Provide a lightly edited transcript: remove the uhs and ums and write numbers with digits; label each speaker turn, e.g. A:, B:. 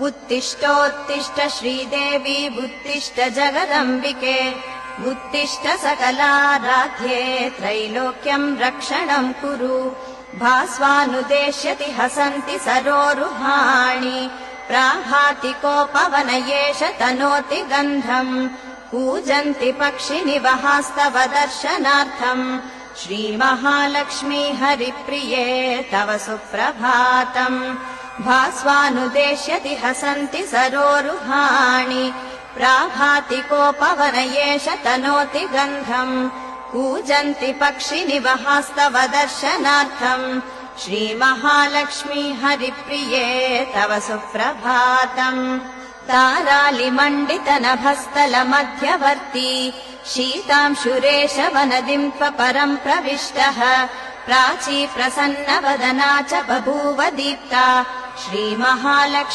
A: उत्तिष्ठोत्तिष्ठ श्रीदेवी उत्तिष्ठ जगदम्बिके उत्तिष्ठ सकलाराध्ये त्रैलोक्यम् रक्षणम् कुरु भास्वानुदेश्यति हसन्ति सरोरुहाणि प्राभाति कोपवन एष तनोति गन्धम् पूजन्ति पक्षिनिवहास्तव दर्शनार्थम् श्रीमहालक्ष्मी हरिप्रिये तव सुप्रभातम् भास्वानुदेश्यति हसन्ति सरोरुहाणि प्राभाति कोपवन एष तनोति गन्धम् पूजन्ति पक्षिनिवहास्तव दर्शनार्थम् श्रीमहालक्ष्मी हरिप्रिये तव सुप्रभातम् तारालिमण्डितनभस्थलमध्यवर्ती शीतांशुरेशवनदिम् त्वपरम् प्रविष्टः प्राची प्रसन्नवदना च बभूव दीप्ता श्रीमहालक्ष्मी